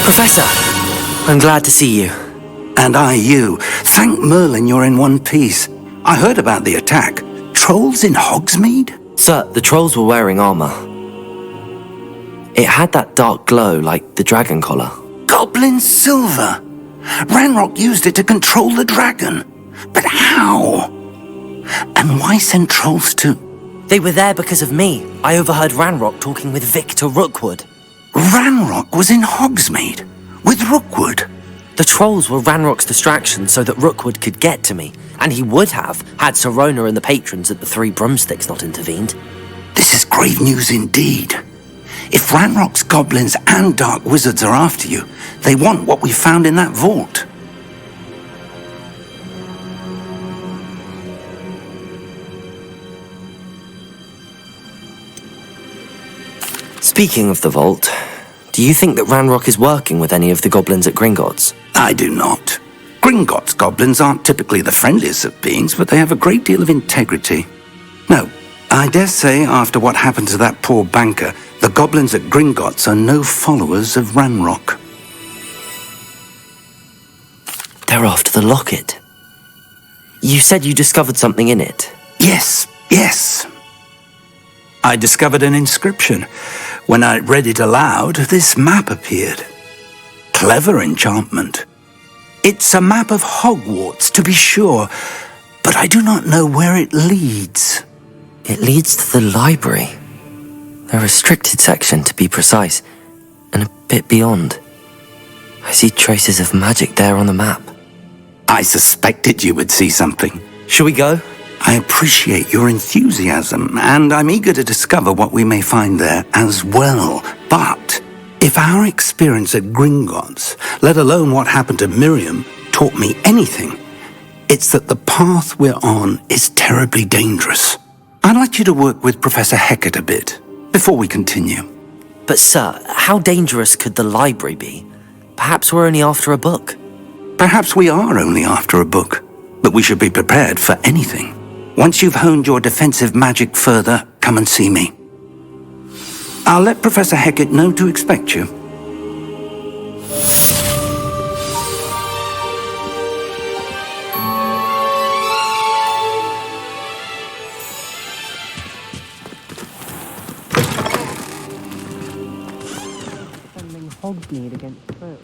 Professor, I'm glad to see you. And I you. Thank Merlin you're in one piece. I heard about the attack. Trolls in Hogsmeade? Sir, the trolls were wearing armor. It had that dark glow like the dragon collar. Goblin silver! Ranrock used it to control the dragon. But how? And why send trolls to... They were there because of me. I overheard Ranrock talking with Victor Rookwood. Ranrock was in Hogsmeade? With Rookwood? The trolls were Ranrock's distraction so that Rookwood could get to me. And he would have, had Sirona and the patrons at the Three Broomsticks not intervened. This is grave news indeed. If Ranrock's goblins and dark wizards are after you, they want what we found in that vault. Speaking of the vault, do you think that Ranrock is working with any of the goblins at Gringotts? I do not. Gringotts goblins aren't typically the friendliest of beings, but they have a great deal of integrity. No, I dare say after what happened to that poor banker, the goblins at Gringotts are no followers of Ranrock. They're after the locket. You said you discovered something in it. Yes. I discovered an inscription. When I read it aloud, this map appeared. Clever enchantment. It's a map of Hogwarts, to be sure, but I do not know where it leads. It leads to the library. A restricted section, to be precise, and a bit beyond. I see traces of magic there on the map. I suspected you would see something. Shall we go? I appreciate your enthusiasm, and I'm eager to discover what we may find there as well. But if our experience at Gringotts, let alone what happened to Miriam, taught me anything, it's that the path we're on is terribly dangerous. I'd like you to work with Professor Hecat a bit before we continue. But sir, how dangerous could the library be? Perhaps we're only after a book. Perhaps we are only after a book, but we should be prepared for anything. Once you've honed your defensive magic further, come and see me. I'll let Professor Hecat know to expect you. Defending Hogsmeade against foe.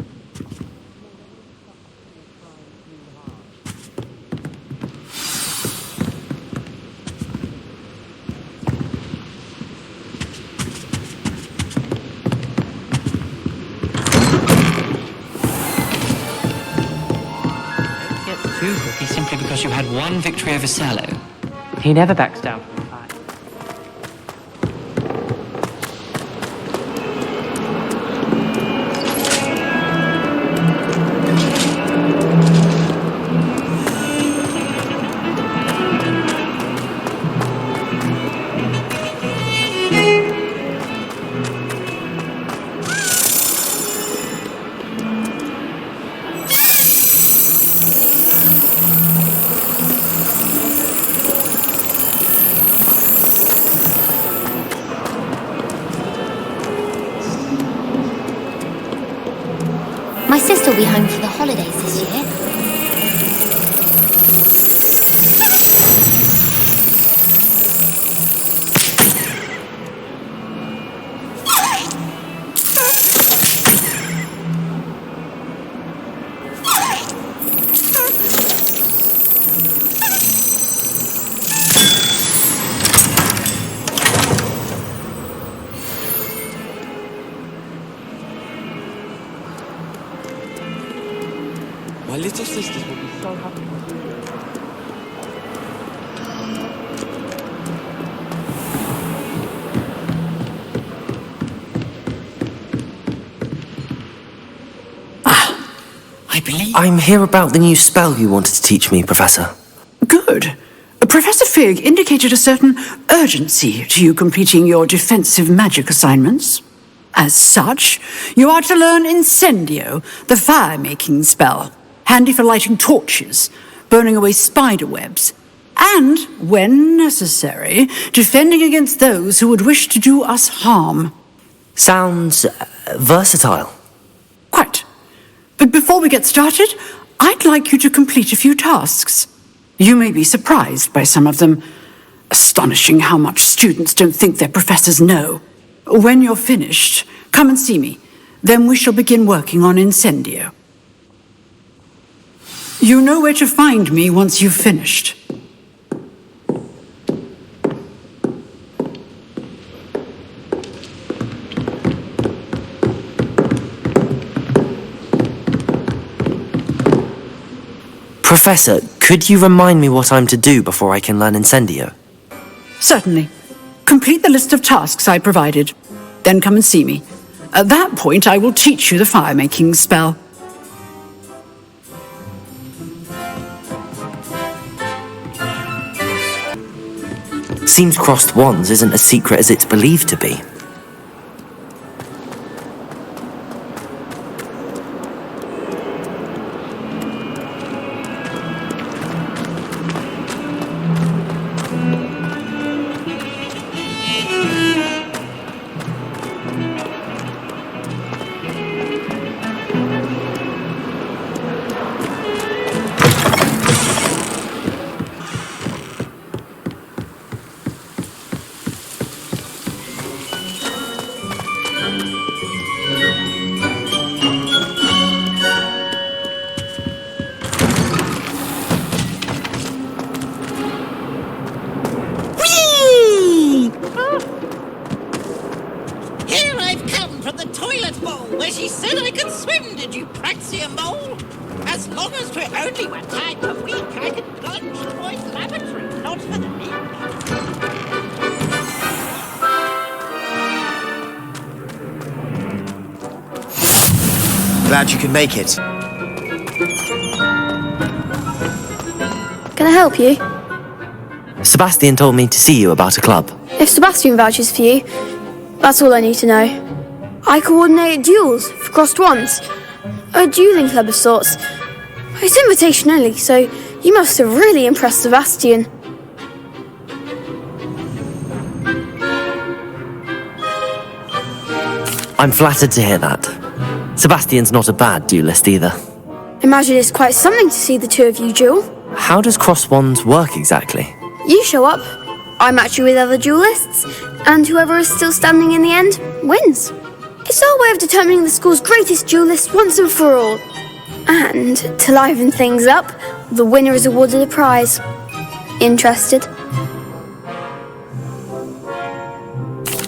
Too cocky simply because you had one victory over Sallow. He never backs down from a fight. My sister will be home for the holidays this year. My little sisters will be so happy. I believe... I'm here about the new spell you wanted to teach me, Professor. Good. Professor Fig indicated a certain urgency to you completing your defensive magic assignments. As such, you are to learn Incendio, the fire-making spell, handy for lighting torches, burning away spider webs, and, when necessary, defending against those who would wish to do us harm. Sounds versatile. Quite. But before we get started, I'd like you to complete a few tasks. You may be surprised by some of them. Astonishing how much students don't think their professors know. When you're finished, come and see me. Then we shall begin working on Incendio. You know where to find me once you've finished. Professor, could you remind me what I'm to do before I can learn Incendio? Certainly. Complete the list of tasks I provided. Then come and see me. At that point, I will teach you the fire-making spell. Seems crossed wands isn't as secret as it's believed to be. Here I've come from the toilet bowl where she said I could swim, did you praxia mole? As long as we're only one time a week, I can plunge the boys' lavatory, not for the meek. Glad you can make it. Can I help you? Sebastian told me to see you about a club. If Sebastian vouches for you, that's all I need to know. I coordinate duels for crossed wands. A dueling club of sorts. It's invitation only, so you must have really impressed Sebastian. I'm flattered to hear that. Sebastian's not a bad duelist either. Imagine it's quite something to see the two of you duel. How does crossed wands work exactly? You show up, I match you with other duelists, and whoever is still standing in the end wins. It's our way of determining the school's greatest duelist once and for all. And to liven things up, the winner is awarded a prize. Interested?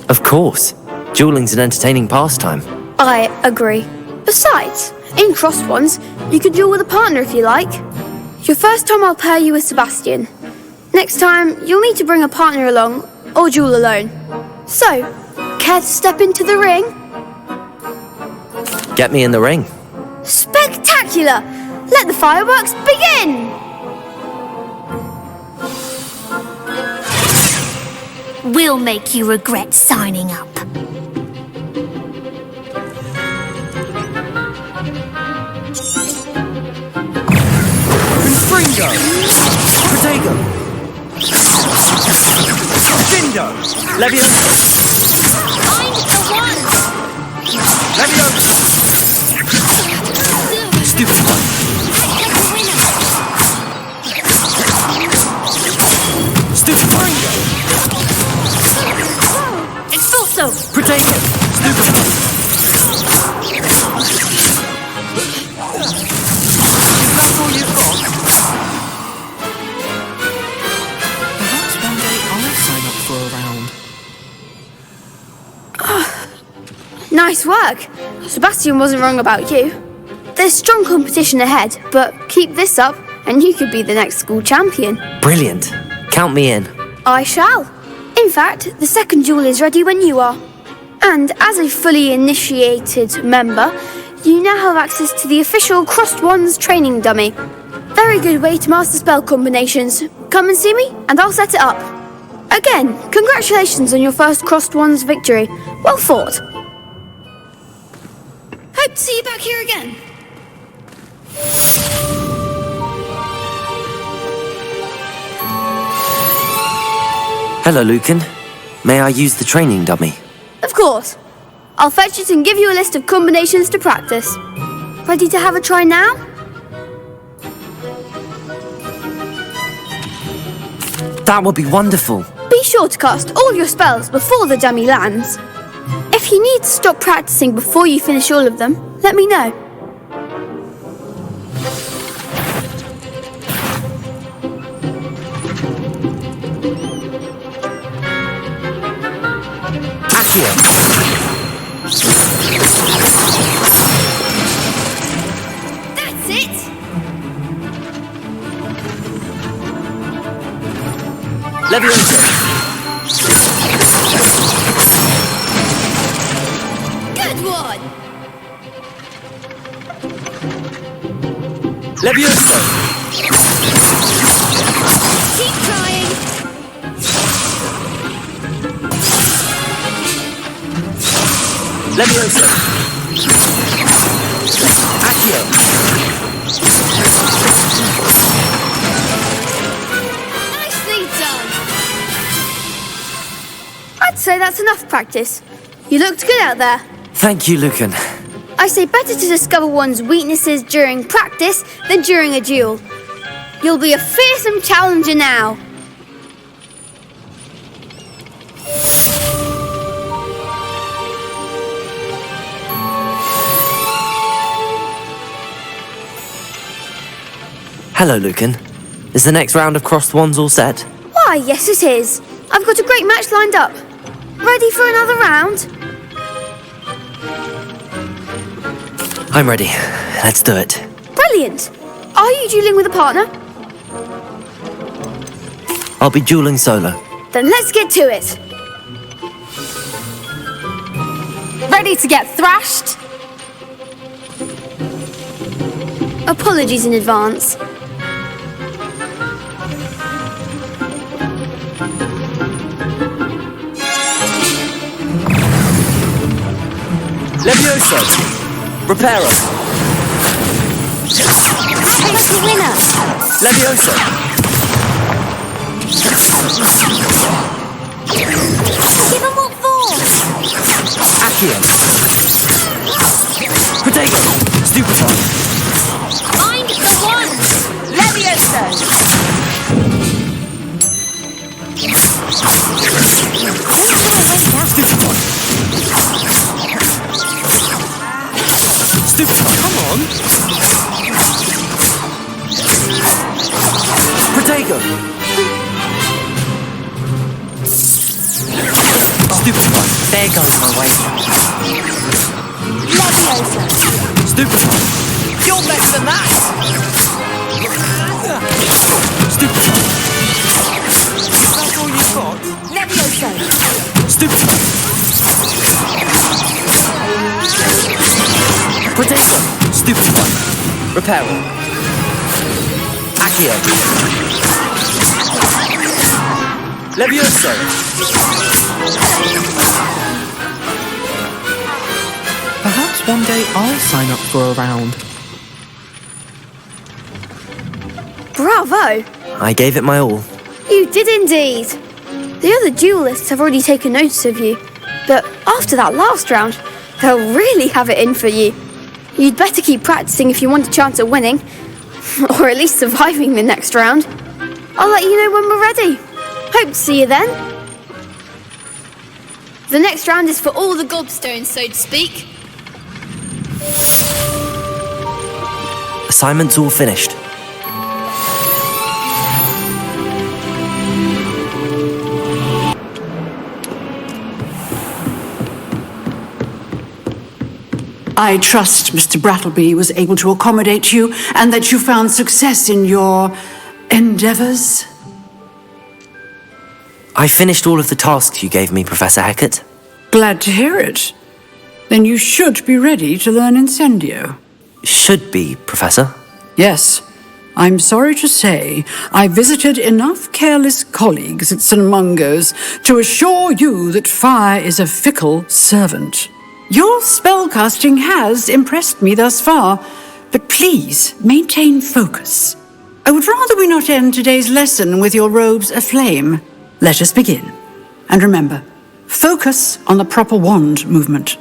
Of course. Dueling's an entertaining pastime. I agree. Besides, in crossed ones, you can duel with a partner if you like. Your first time I'll pair you with Sebastian. Next time, you'll need to bring a partner along, or duel alone. So, care to step into the ring? Get me in the ring. Spectacular! Let the fireworks begin! We'll make you regret signing up. Confringo! Protego! Dindo! Leviosa! Find the one! Leviosa! Stupid one! Stupid Fringo! Expulso! Protego! Stupid one! That's all you've got? Perhaps one day I'll sign up for a round. Nice work. Sebastian wasn't wrong about you. There's strong competition ahead, but keep this up and you could be the next school champion. Brilliant. Count me in. I shall. In fact, the second duel is ready when you are. And as a fully initiated member, you now have access to the official Crossed Wands training dummy. Very good way to master spell combinations. Come and see me and I'll set it up. Again, congratulations on your first Crossed Wands victory. Well fought. Hope to see you back here again. Hello, Lucan. May I use the training dummy? Of course. I'll fetch it and give you a list of combinations to practice. Ready to have a try now? That would be wonderful. Be sure to cast all your spells before the dummy lands. If you need to stop practicing before you finish all of them, let me know. Accio. That's it! Leviosa. Good one! Leviosa. Keep trying! Leviosa. Accio. Nicely done! I'd say that's enough practice. You looked good out there. Thank you, Lucan. I say better to discover one's weaknesses during practice than during a duel. You'll be a fearsome challenger now. Hello, Lucan. Is the next round of crossed wands all set? Why, yes it is. I've got a great match lined up. Ready for another round? I'm ready. Let's do it. Brilliant. Are you dueling with a partner? I'll be dueling solo. Then let's get to it. Ready to get thrashed? Apologies in advance. Leviosa. Reparo. Lucky winner. Leviosa. Give 'em what for. Accio. Protego. Stupefy. Find the one. Leviosa! Stupefy. Come on. Protego. Stupefy. There goes my waistline. Leviosa! Stupefy. You're better than that! Stupefy. That's all you've got? Leviosa! Stupefy. Protego. Stupefy. Reparo. Accio. Leviosa. Perhaps one day I'll sign up for a round. Bravo! I gave it my all. You did indeed. The other duelists have already taken notice of you, but after that last round, they'll really have it in for you. You'd better keep practicing if you want a chance at winning, or at least surviving the next round. I'll let you know when we're ready. Hope to see you then. The next round is for all the gobstones, so to speak. Assignment's all finished. I trust Mr. Brattleby was able to accommodate you and that you found success in your endeavors. I finished all of the tasks you gave me, Professor Hecat. Glad to hear it. Then you should be ready to learn Incendio. Should be, Professor. Yes. I'm sorry to say I visited enough careless colleagues at St. Mungo's to assure you that fire is a fickle servant. Your spellcasting has impressed me thus far, but please maintain focus. I would rather we not end today's lesson with your robes aflame. Let us begin. And remember, focus on the proper wand movement.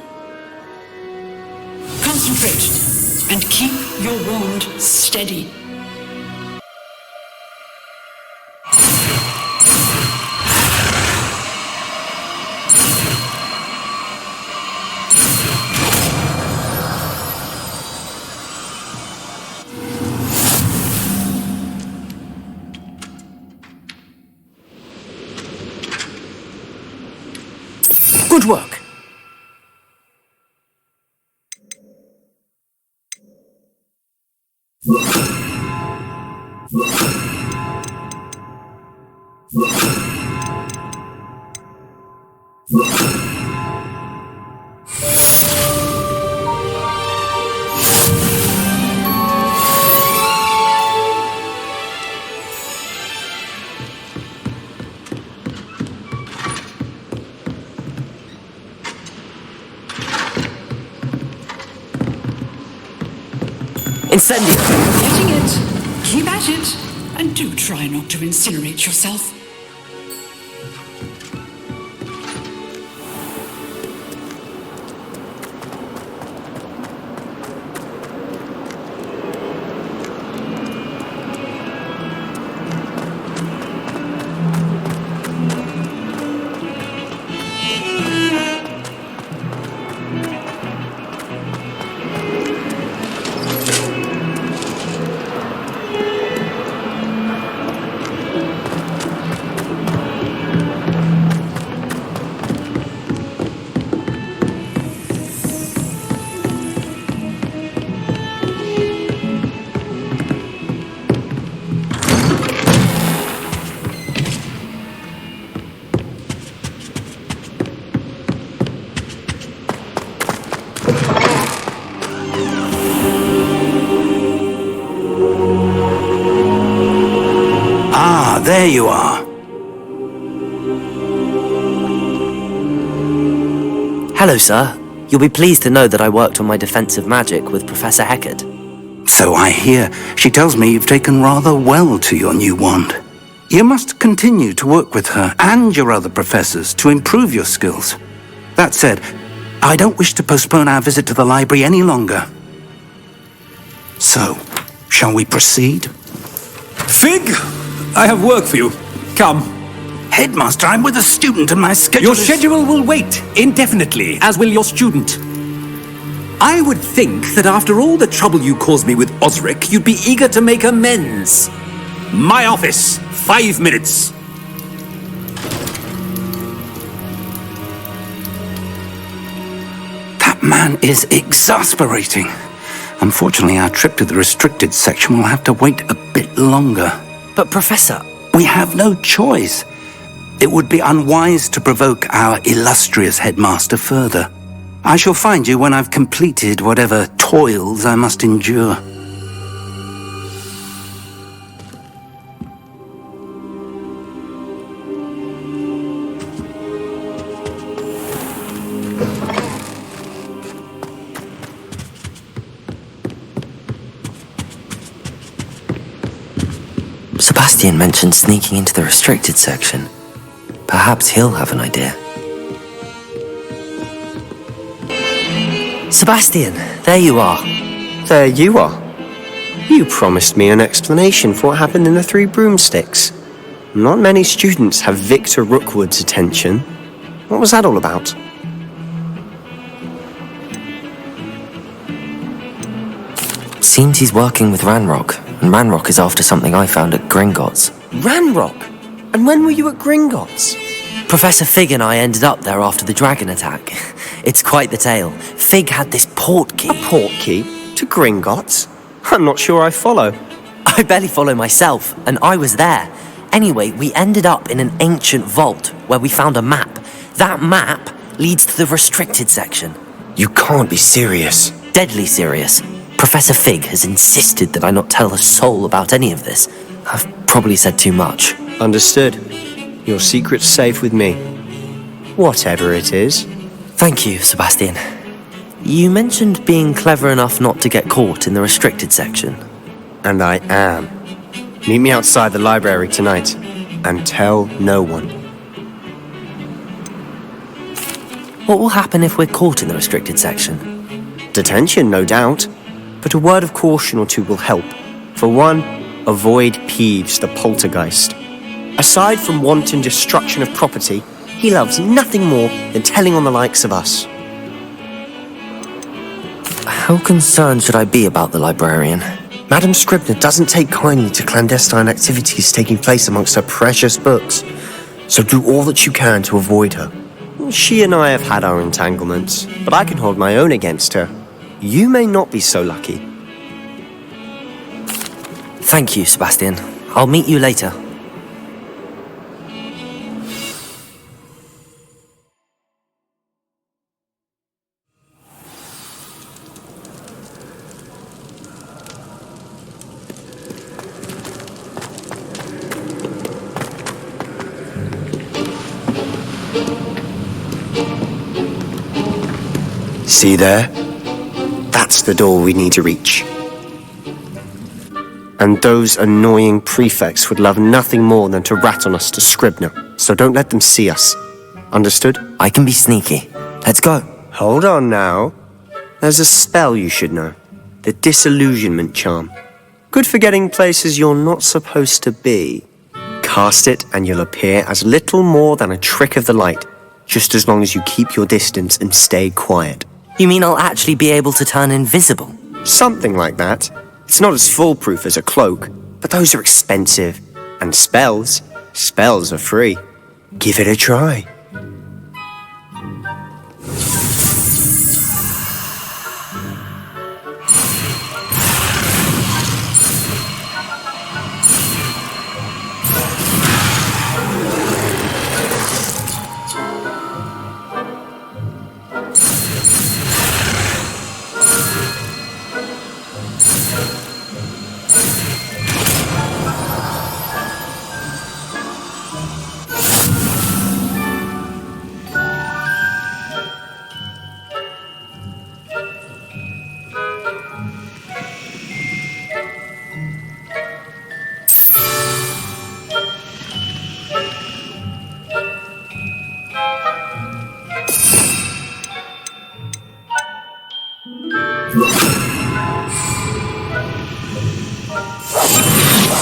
Concentrate and keep your wand steady. Good work. Incendio! Getting it. Keep at it. And do try not to incinerate yourself. There you are. Hello, sir. You'll be pleased to know that I worked on my defensive magic with Professor Heckard. So I hear. She tells me you've taken rather well to your new wand. You must continue to work with her and your other professors to improve your skills. That said, I don't wish to postpone our visit to the library any longer. So, shall we proceed? Fig, I have work for you. Come. Headmaster, I'm with a student and my schedule Your schedule will wait indefinitely, as will your student. I would think that after all the trouble you caused me with Osric, you'd be eager to make amends. My office, 5 minutes. That man is exasperating. Unfortunately, our trip to the restricted section will have to wait a bit longer. But, Professor... We have no choice. It would be unwise to provoke our illustrious headmaster further. I shall find you when I've completed whatever toils I must endure. Sebastian mentioned sneaking into the restricted section. Perhaps he'll have an idea. Sebastian, there you are. There you are. You promised me an explanation for what happened in the Three Broomsticks. Not many students have Victor Rookwood's attention. What was that all about? Seems he's working with Ranrock, and Ranrock is after something I found at Gringotts. Ranrock? And when were you at Gringotts? Professor Fig and I ended up there after the dragon attack. It's quite the tale. Fig had this port key. A port key? To Gringotts? I'm not sure I follow. I barely follow myself, and I was there. Anyway, we ended up in an ancient vault where we found a map. That map leads to the restricted section. You can't be serious. Deadly serious. Professor Fig has insisted that I not tell a soul about any of this. I've probably said too much. Understood. Your secret's safe with me. Whatever it is. Thank you, Sebastian. You mentioned being clever enough not to get caught in the restricted section. And I am. Meet me outside the library tonight, and tell no one. What will happen if we're caught in the restricted section? Detention, no doubt. but a word of caution or two will help. For one, avoid Peeves the poltergeist. Aside from wanton destruction of property, he loves nothing more than telling on the likes of us. How concerned should I be about the librarian? Madam Scribner doesn't take kindly to clandestine activities taking place amongst her precious books, so do all that you can to avoid her. She and I have had our entanglements, but I can hold my own against her. You may not be so lucky. Thank you, Sebastian. I'll meet you later. See there? That's the door we need to reach. And those annoying prefects would love nothing more than to rat on us to Scribner, so don't let them see us. Understood? I can be sneaky. Let's go. Hold on now. There's a spell you should know. The Disillusionment Charm. Good for getting places you're not supposed to be. Cast it and you'll appear as little more than a trick of the light, just as long as you keep your distance and stay quiet. You mean I'll actually be able to turn invisible? Something like that. It's not as foolproof as a cloak, but those are expensive. And spells are free. Give it a try.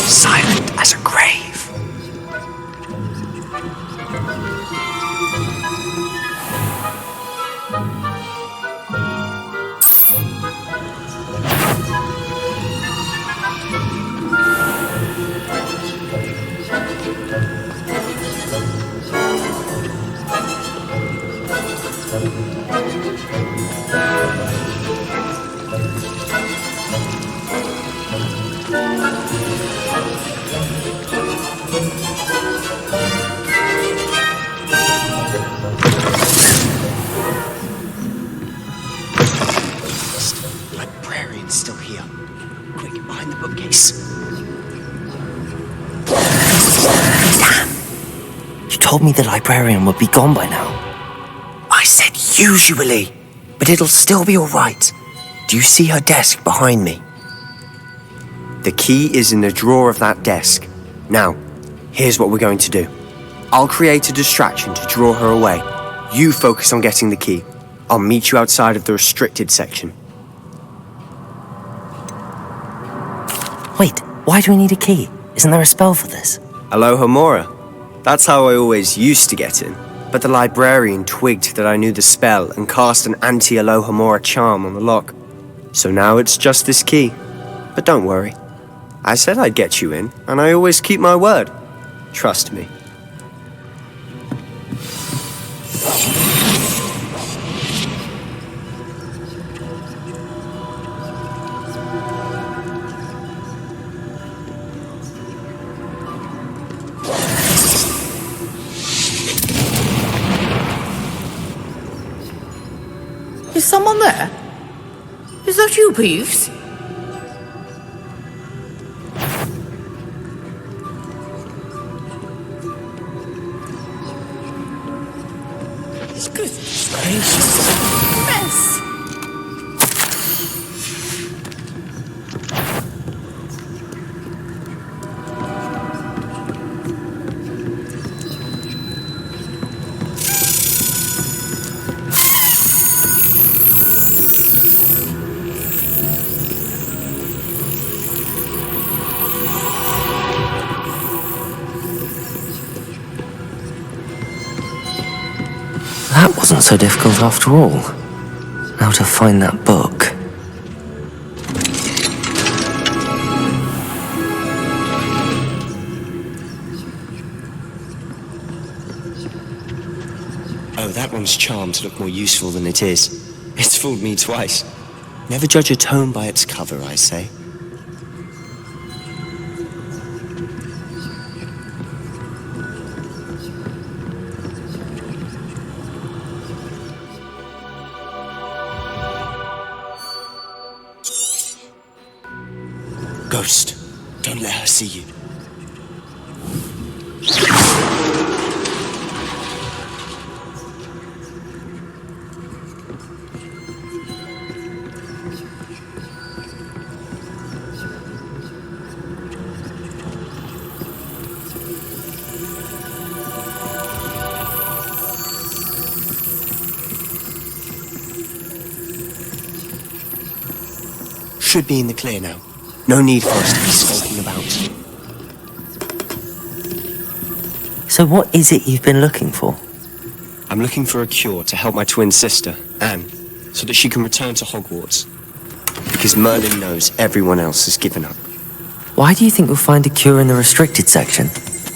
Silent as a grave. Librarian's still here. Quick, behind the bookcase. Damn! You told me the librarian would be gone by now. I said usually, but it'll still be all right. Do you see her desk behind me? The key is in the drawer of that desk. Now, here's what we're going to do. I'll create a distraction to draw her away. You focus on getting the key. I'll meet you outside of the restricted section. Wait, why do we need a key? Isn't there a spell for this? Aloha Mora. That's how I always used to get in. But the librarian twigged that I knew the spell and cast an anti-Aloha Mora charm on the lock. So now it's just this key. But don't worry. I said I'd get you in, and I always keep my word. Trust me. Is someone there? Is that you, Peeves? Goodness gracious. Mess. That wasn't so difficult after all. Now to find that book. Oh, that one's charmed to look more useful than it is. It's fooled me twice. Never judge a tome by its cover, I say. Ghost, don't let her see you. Should be in the clear now. No need for us to be skulking about. So what is it you've been looking for? I'm looking for a cure to help my twin sister, Anne, so that she can return to Hogwarts. Because Merlin knows everyone else has given up. Why do you think we'll find a cure in the restricted section?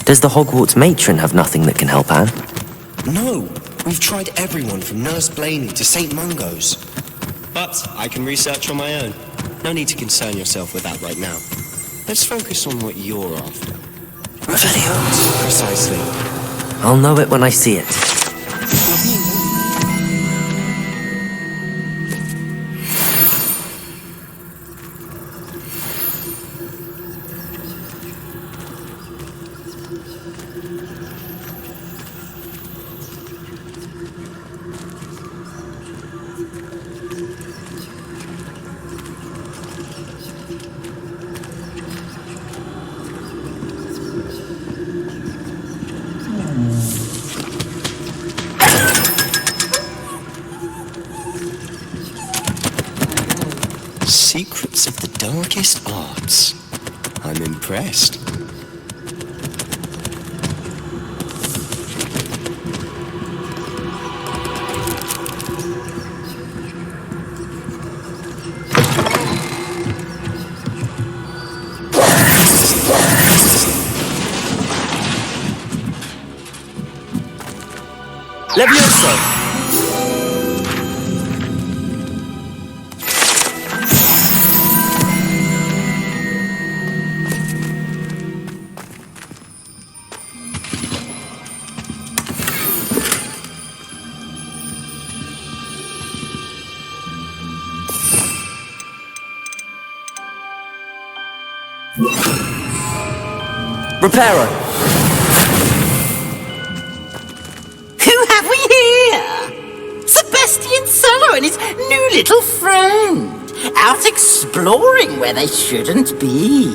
Does the Hogwarts matron have nothing that can help Anne? No, we've tried everyone from Nurse Blaney to St. Mungo's. But I can research on my own. No need to concern yourself with that right now. Let's focus on what you're after. Revelio. Precisely. I'll know it when I see it. Secrets of the darkest arts. I'm impressed. Levioso! Reparo! Who have we here? Sebastian Solo and his new little friend. Out exploring where they shouldn't be.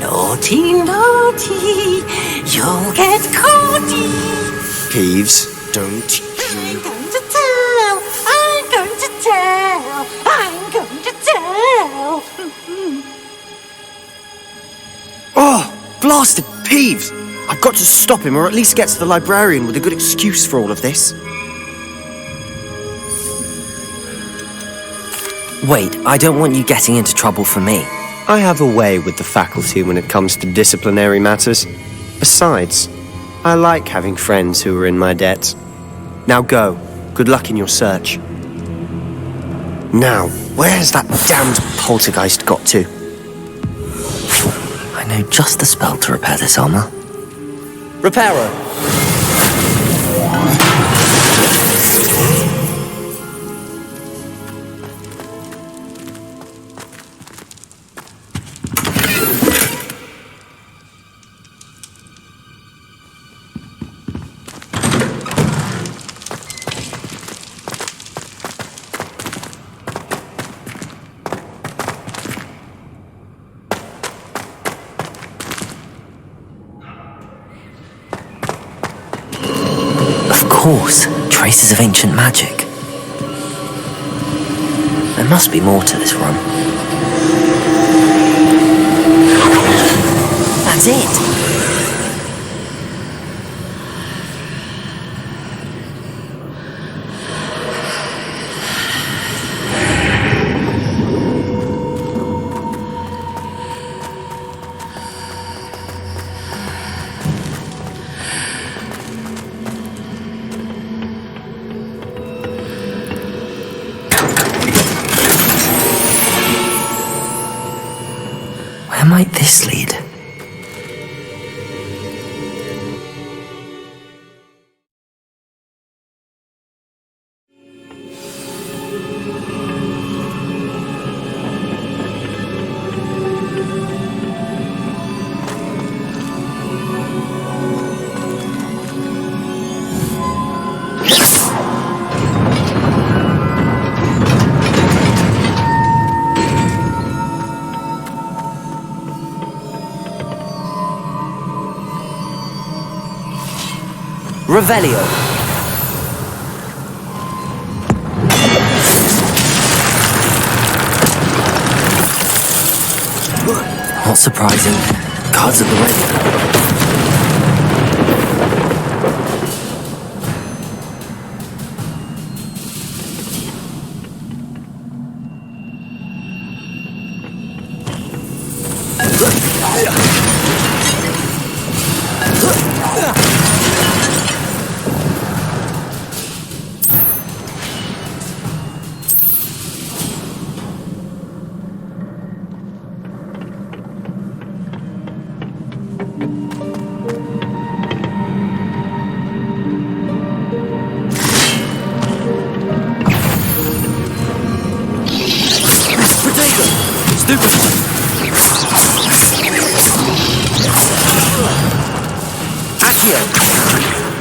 Naughty, naughty, you'll get caughty. Peeves, don't I'm going to tell, I'm going to tell, I'm going to tell. Oh, blasted Peeves! I've got to stop him, or at least get to the librarian with a good excuse for all of this. Wait, I don't want you getting into trouble for me. I have a way with the faculty when it comes to disciplinary matters. Besides, I like having friends who are in my debt. Now go. Good luck in your search. Now, where's that damned poltergeist got to? I know just the spell to repair this armor. Reparo! Of course, traces of ancient magic. There must be more to this room. That's it! might this lead? Revelio. Not surprising. Cards at the ready.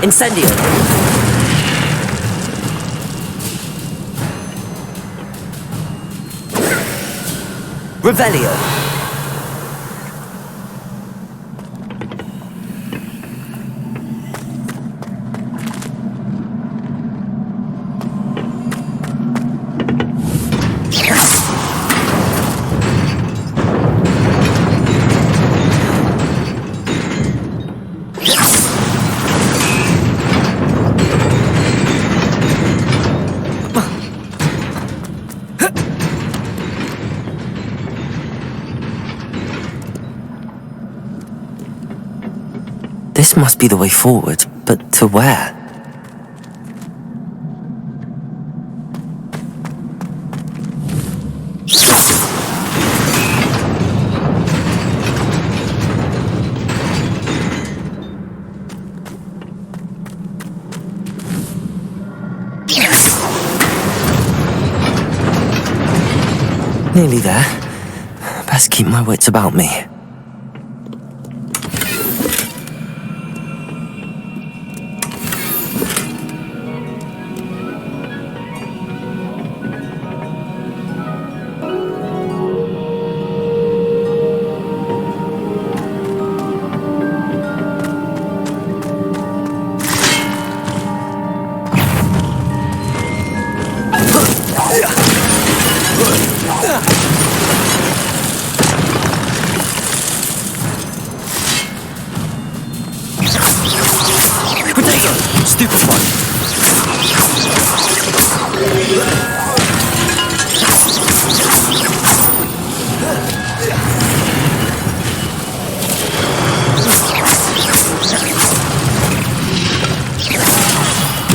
Incendio. Revelio. This must be the way forward, but to where? Nearly there. Best keep my wits about me. Stupid one.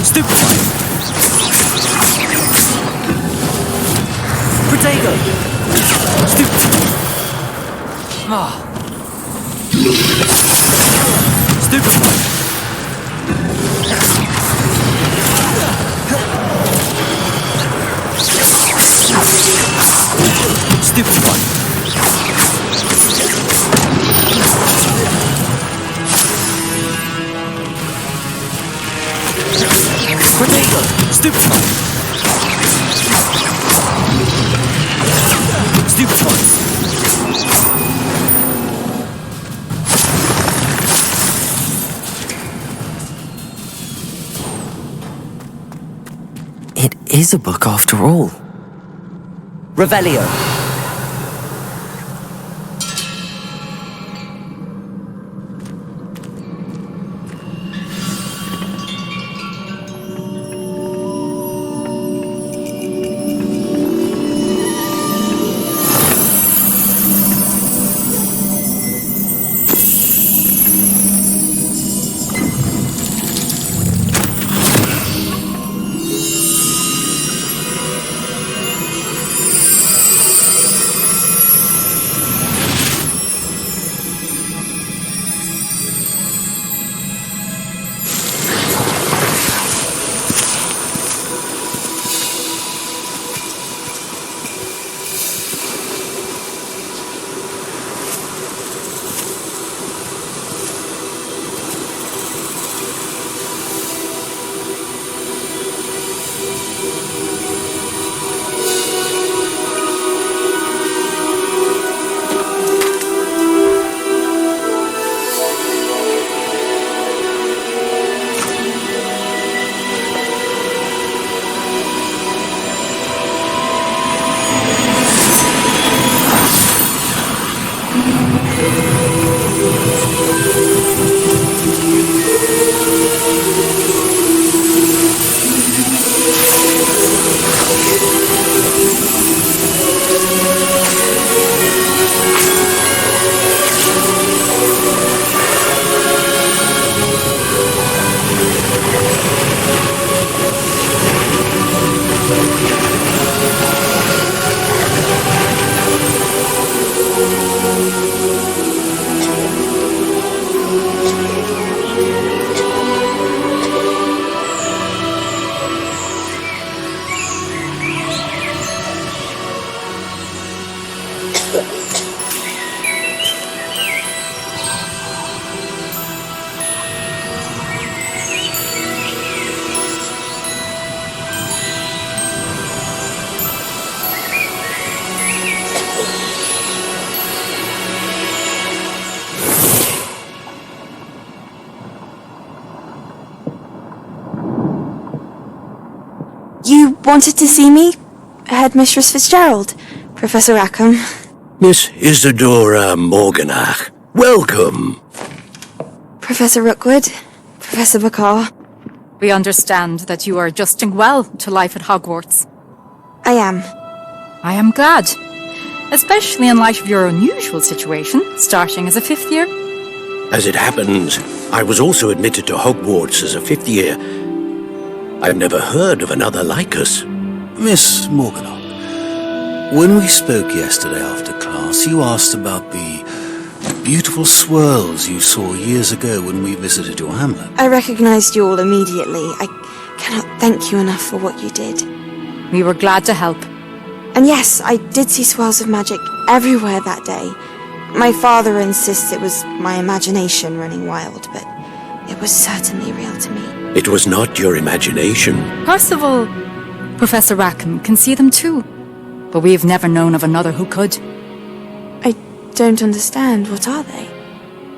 Stupid one. Protego. Stupid. Stupid one. Stupid one. Potato. Stupid one. Stupid one. It is a book after all. Revelio. You wanted to see me? Headmistress Fitzgerald, Professor Rackham. Miss Isadora Morganach, welcome. Professor Rookwood, Professor Bakar. We understand that you are adjusting well to life at Hogwarts. I am. I am glad, especially in light of your unusual situation, starting as a 5th year. As it happens, I was also admitted to Hogwarts as a 5th year. I've never heard of another like us. Miss Morganach, when we spoke yesterday after class, you asked about the beautiful swirls you saw years ago when we visited your hamlet. I recognized you all immediately. I cannot thank you enough for what you did. We were glad to help. And yes, I did see swirls of magic everywhere that day. My father insists it was my imagination running wild, but it was certainly real to me. It was not your imagination. Percival, Professor Rackham can see them too, but we've never known of another who could. I don't understand. What are they?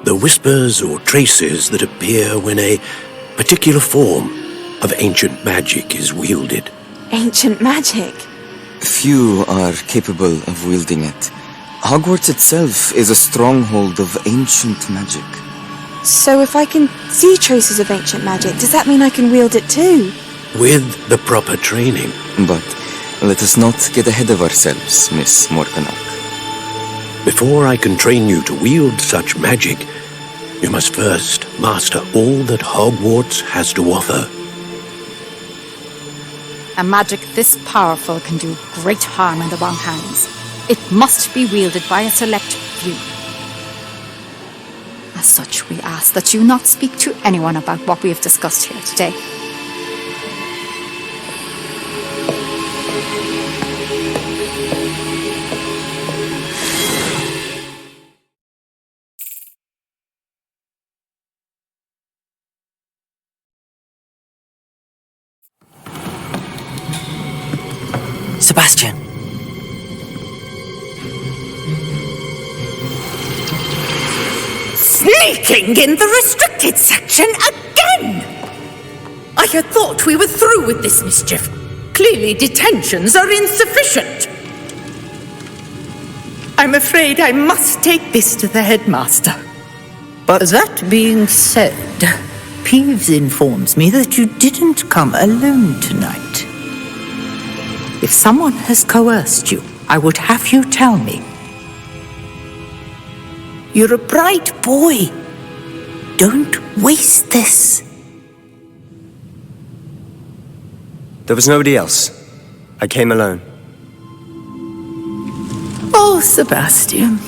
The whispers or traces that appear when a particular form of ancient magic is wielded. Ancient magic? Few are capable of wielding it. Hogwarts itself is a stronghold of ancient magic. So if I can see traces of ancient magic, does that mean I can wield it too? With the proper training. But let us not get ahead of ourselves, Miss Morganach. Before I can train you to wield such magic, you must first master all that Hogwarts has to offer. A magic this powerful can do great harm in the wrong hands. It must be wielded by a select few. As such, we ask that you not speak to anyone about what we have discussed here today. Sebastian. Sneaking in the restricted section again! I had thought we were through with this mischief. Clearly detentions are insufficient. I'm afraid I must take this to the headmaster. But that being said, Peeves informs me that you didn't come alone tonight. If someone has coerced you, I would have you tell me. You're a bright boy. Don't waste this. There was nobody else. I came alone. Oh, Sebastian.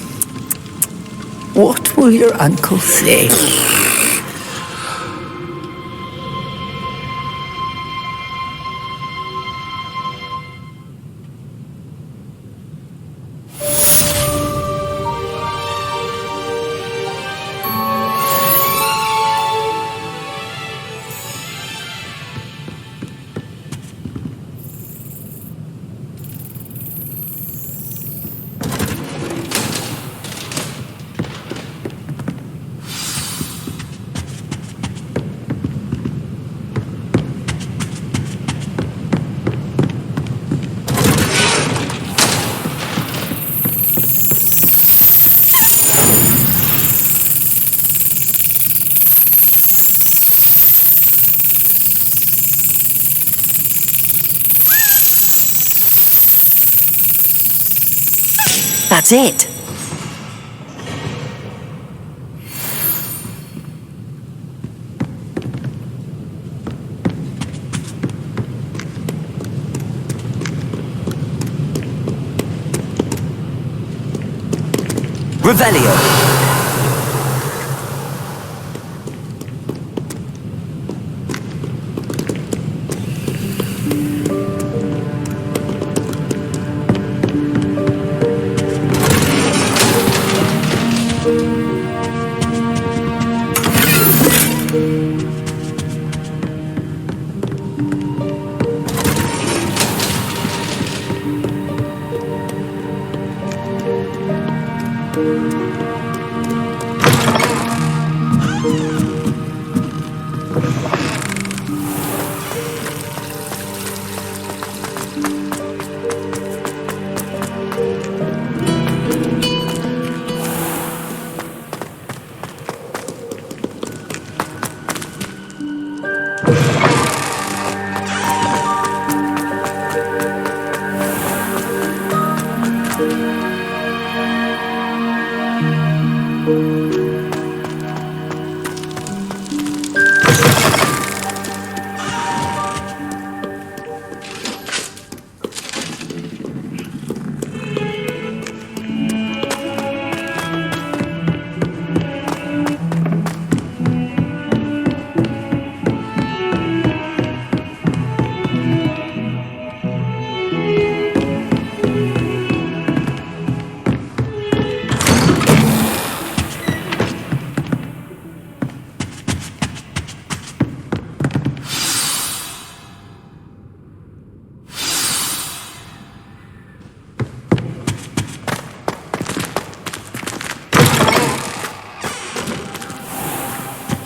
What will your uncle say? That's it. Revelio.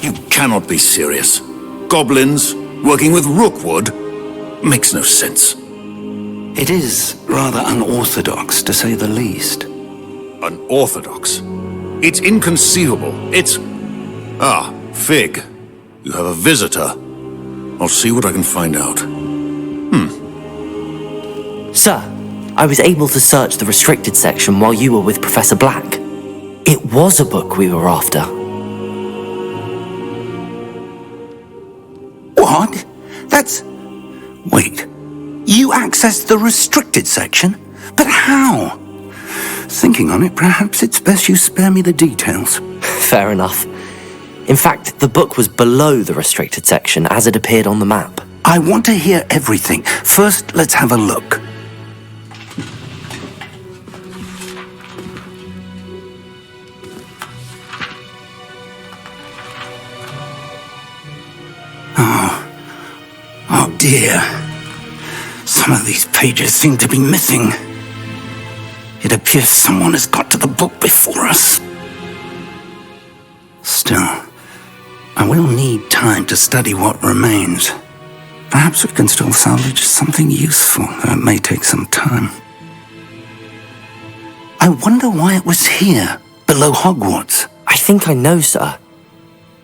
You cannot be serious. Goblins working with Rookwood? Makes no sense. It is rather unorthodox, to say the least. Unorthodox? It's inconceivable. It's... Ah, Fig. You have a visitor. I'll see what I can find out. Sir, I was able to search the restricted section while you were with Professor Black. It was a book we were after. What? That's... Wait. You accessed the restricted section? But how? Thinking on it, perhaps it's best you spare me the details. Fair enough. In fact, the book was below the restricted section as it appeared on the map. I want to hear everything. First, let's have a look. Oh dear. Some of these pages seem to be missing. It appears someone has got to the book before us. Still, I will need time to study what remains. Perhaps we can still salvage something useful, though it may take some time. I wonder why it was here, below Hogwarts. I think I know, sir.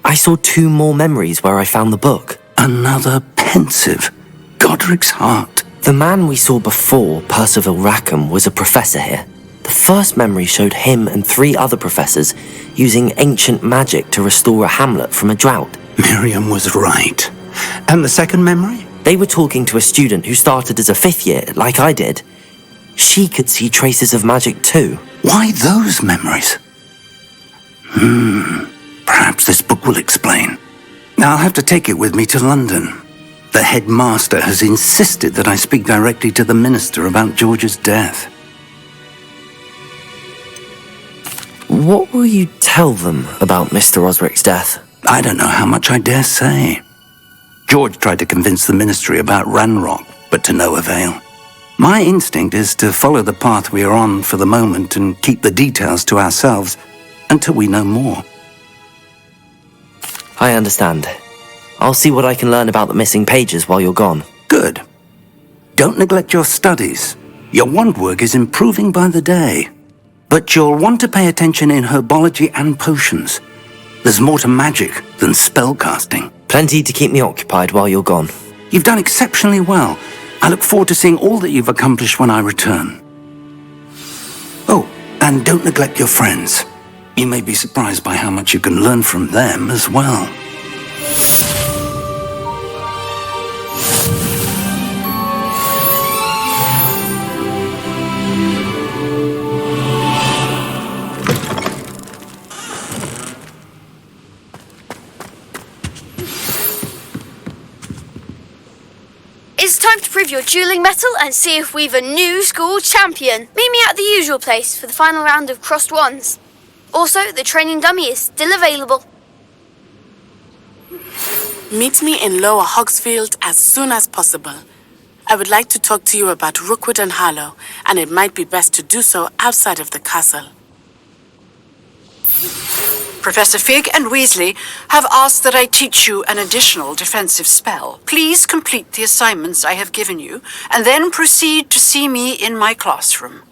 I saw 2 more memories where I found the book. Another pensive. Godric's heart. The man we saw before, Percival Rackham, was a professor here. The first memory showed him and 3 other professors using ancient magic to restore a hamlet from a drought. Miriam was right. And the second memory? They were talking to a student who started as a 5th year, like I did. She could see traces of magic too. Why those memories? Perhaps this book will explain. Now I'll have to take it with me to London. The headmaster has insisted that I speak directly to the minister about George's death. What will you tell them about Mr. Osric's death? I don't know how much I dare say. George tried to convince the ministry about Ranrock, but to no avail. My instinct is to follow the path we are on for the moment and keep the details to ourselves until we know more. I understand. I'll see what I can learn about the missing pages while you're gone. Good. Don't neglect your studies. Your wand work is improving by the day. But you'll want to pay attention in herbology and potions. There's more to magic than spellcasting. Plenty to keep me occupied while you're gone. You've done exceptionally well. I look forward to seeing all that you've accomplished when I return. Oh, and don't neglect your friends. You may be surprised by how much you can learn from them as well. It's time to prove your dueling mettle and see if we've a new school champion. Meet me at the usual place for the final round of crossed wands. Also, the training dummy is still available. Meet me in Lower Hogsfield as soon as possible. I would like to talk to you about Rookwood and Harlow, and it might be best to do so outside of the castle. Professor Fig and Weasley have asked that I teach you an additional defensive spell. Please complete the assignments I have given you, and then proceed to see me in my classroom.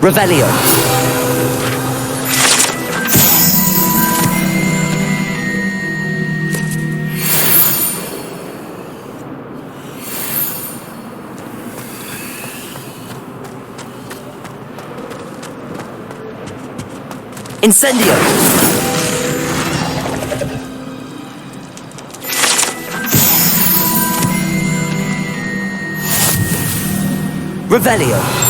Revelio. Incendio! Revelio!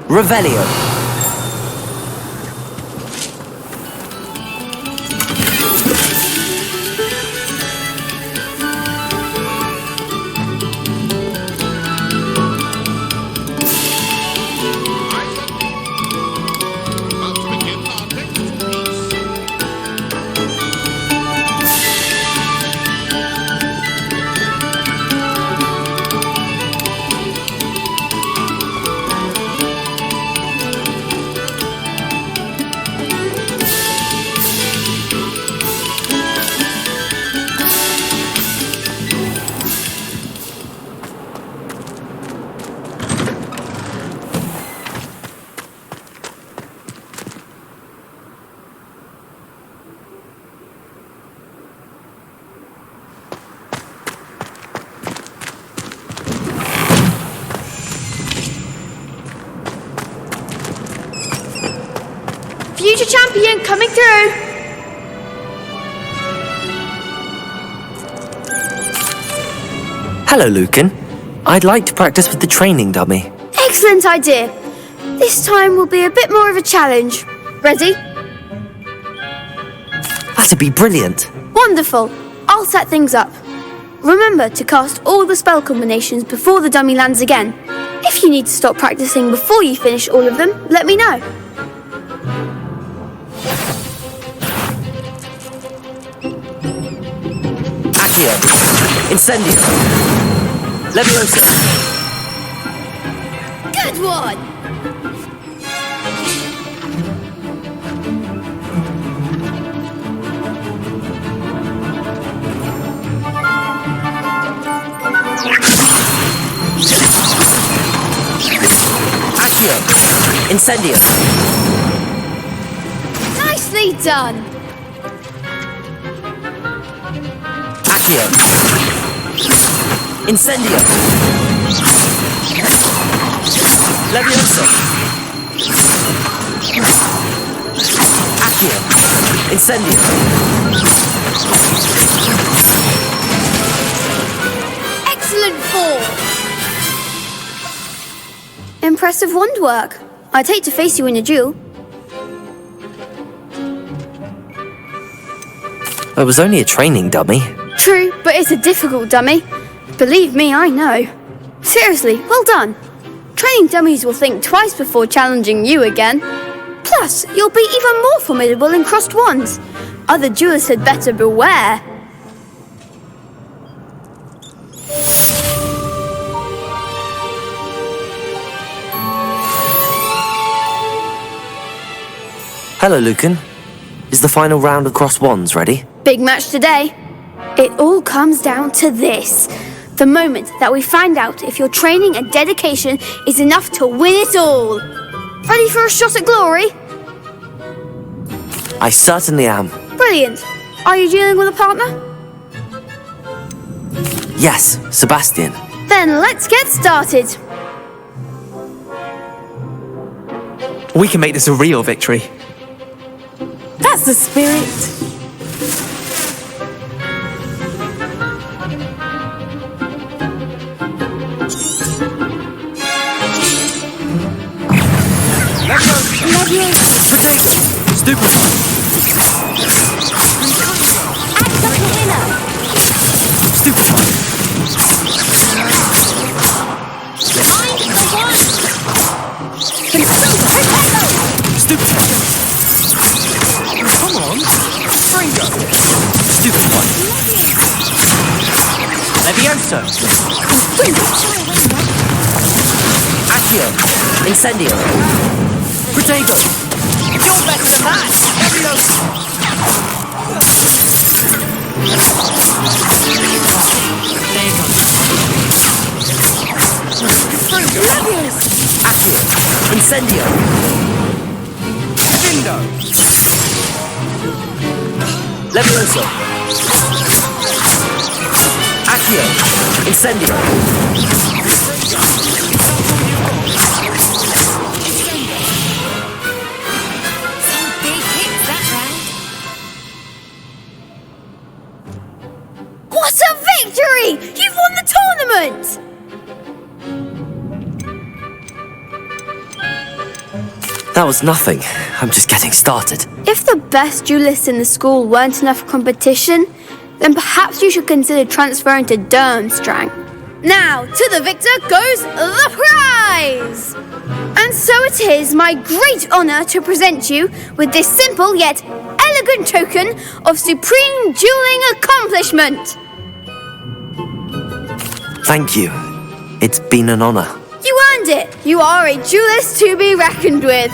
Revelio. Future champion coming through! Hello, Lucan. I'd like to practice with the training dummy. Excellent idea. This time will be a bit more of a challenge. Ready? That'd be brilliant. Wonderful. I'll set things up. Remember to cast all the spell combinations before the dummy lands again. If you need to stop practicing before you finish all of them, let me know. Accio. Incendio. Leviosa. Good one! Accio. Incendio. Nicely done! Accio. Incendio. Leviosa. Accio. Incendio. Excellent fall! Impressive wand work. I'd hate to face you in a duel. It was only a training dummy. True, but it's a difficult dummy. Believe me, I know. Seriously, well done. Training dummies will think twice before challenging you again. Plus, you'll be even more formidable in crossed wands. Other duelists had better beware. Hello, Lucan. Is the final round of crossed wands ready? Big match today. It all comes down to this. The moment that we find out if your training and dedication is enough to win it all. Ready for a shot at glory? I certainly am. Brilliant. Are you dealing with a partner? Yes, Sebastian. Then let's get started. We can make this a real victory. That's the spirit. Predict! Stupefy! Stupefy! Stupefy! Come on! Super Point. Levioso. Accio. Incendio. Protego. You're better than that. Levioso. Accio. Incendio. Dindo. Levioso. Accio. Incendio. What a victory! You've won the tournament! That was nothing. I'm just getting started. If the best duelists in the school weren't enough competition, then perhaps you should consider transferring to Durmstrang. Now, to the victor goes the prize! And so it is my great honour to present you with this simple yet elegant token of supreme dueling accomplishment. Thank you. It's been an honor. You earned it! You are a duelist to be reckoned with.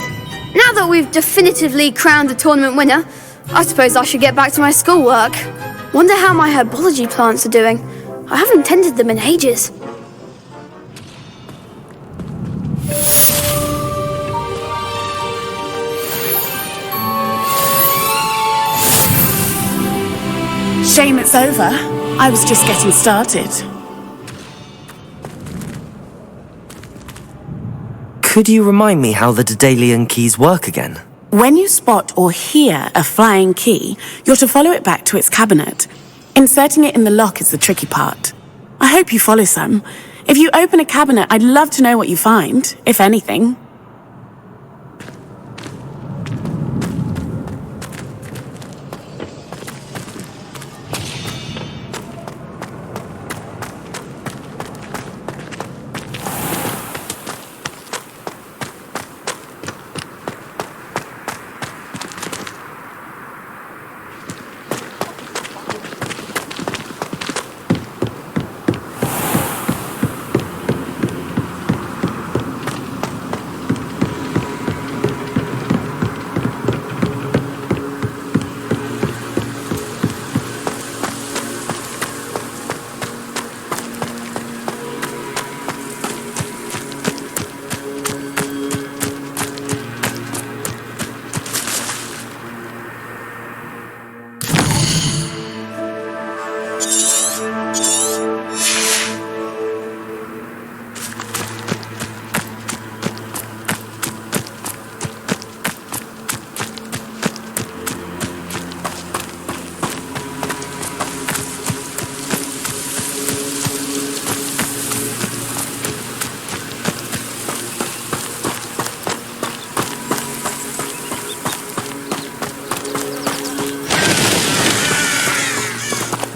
Now that we've definitively crowned the tournament winner, I suppose I should get back to my schoolwork. Wonder how my herbology plants are doing. I haven't tended them in ages. Shame it's over. I was just getting started. Could you remind me how the Daedalian keys work again? When you spot or hear a flying key, you're to follow it back to its cabinet. Inserting it in the lock is the tricky part. I hope you follow some. If you open a cabinet, I'd love to know what you find, if anything.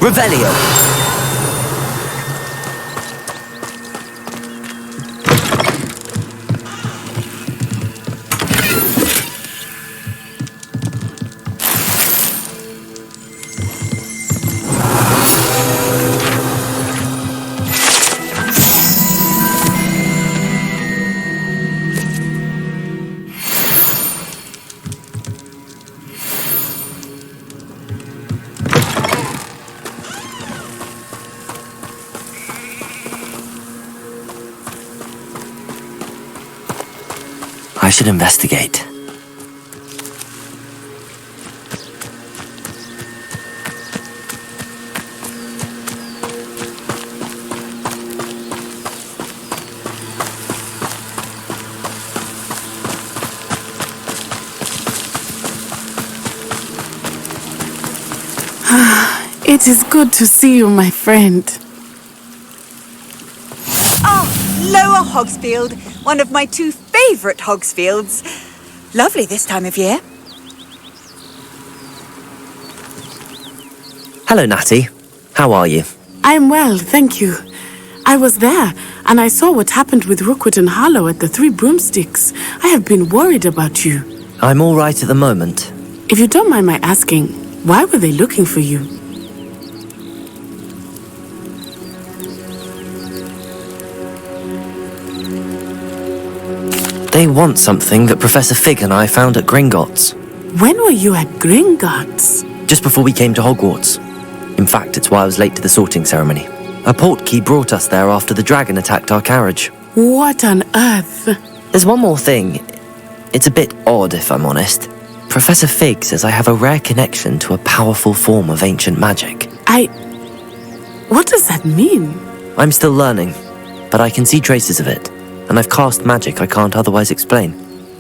Revelio. I should investigate. It is good to see you, my friend. Lower Hogsfield, one of my two favourite Hogsfields. Lovely this time of year. Hello, Natty. How are you? I'm well, thank you. I was there, and I saw what happened with Rookwood and Harlow at the Three Broomsticks. I have been worried about you. I'm all right at the moment. If you don't mind my asking, why were they looking for you? They want something that Professor Fig and I found at Gringotts. When were you at Gringotts? Just before we came to Hogwarts. In fact, it's why I was late to the sorting ceremony. A portkey brought us there after the dragon attacked our carriage. What on earth? There's one more thing. It's a bit odd, if I'm honest. Professor Fig says I have a rare connection to a powerful form of ancient magic. What does that mean? I'm still learning, but I can see traces of it, and I've cast magic I can't otherwise explain.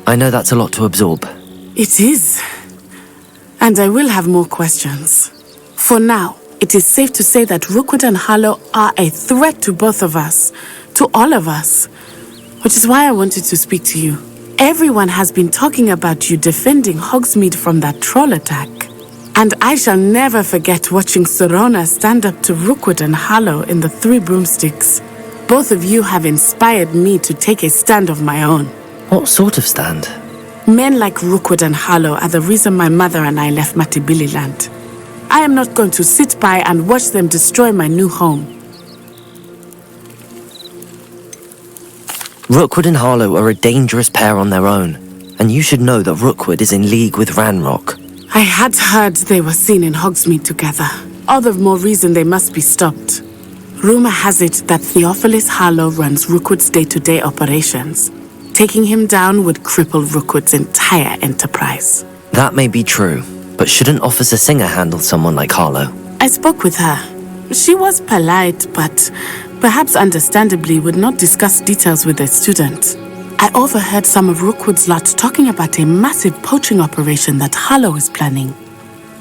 I know that's a lot to absorb. It is. And I will have more questions. For now, it is safe to say that Rookwood and Harlow are a threat to both of us, to all of us, which is why I wanted to speak to you. Everyone has been talking about you defending Hogsmeade from that troll attack. And I shall never forget watching Serona stand up to Rookwood and Harlow in the Three Broomsticks. Both of you have inspired me to take a stand of my own. What sort of stand? Men like Rookwood and Harlow are the reason my mother and I left Matabeleland. I am not going to sit by and watch them destroy my new home. Rookwood and Harlow are a dangerous pair on their own, and you should know that Rookwood is in league with Ranrock. I had heard they were seen in Hogsmeade together. All the more reason they must be stopped. Rumor has it that Theophilus Harlow runs Rookwood's day-to-day operations. Taking him down would cripple Rookwood's entire enterprise. That may be true, but shouldn't Officer Singer handle someone like Harlow? I spoke with her. She was polite, but perhaps understandably would not discuss details with a student. I overheard some of Rookwood's lot talking about a massive poaching operation that Harlow is planning.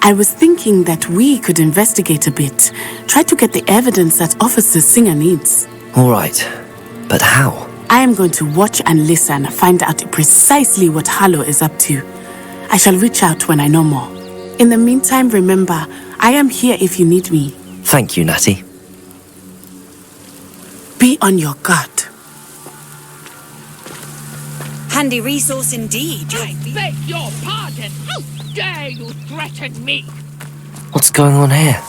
I was thinking that we could investigate a bit, try to get the evidence that Officer Singer needs. All right, but how? I am going to watch and listen, find out precisely what Harlow is up to. I shall reach out when I know more. In the meantime, remember, I am here if you need me. Thank you, Natty. Be on your guard. Handy resource indeed. I beg your pardon. How dare you threaten me? What's going on here?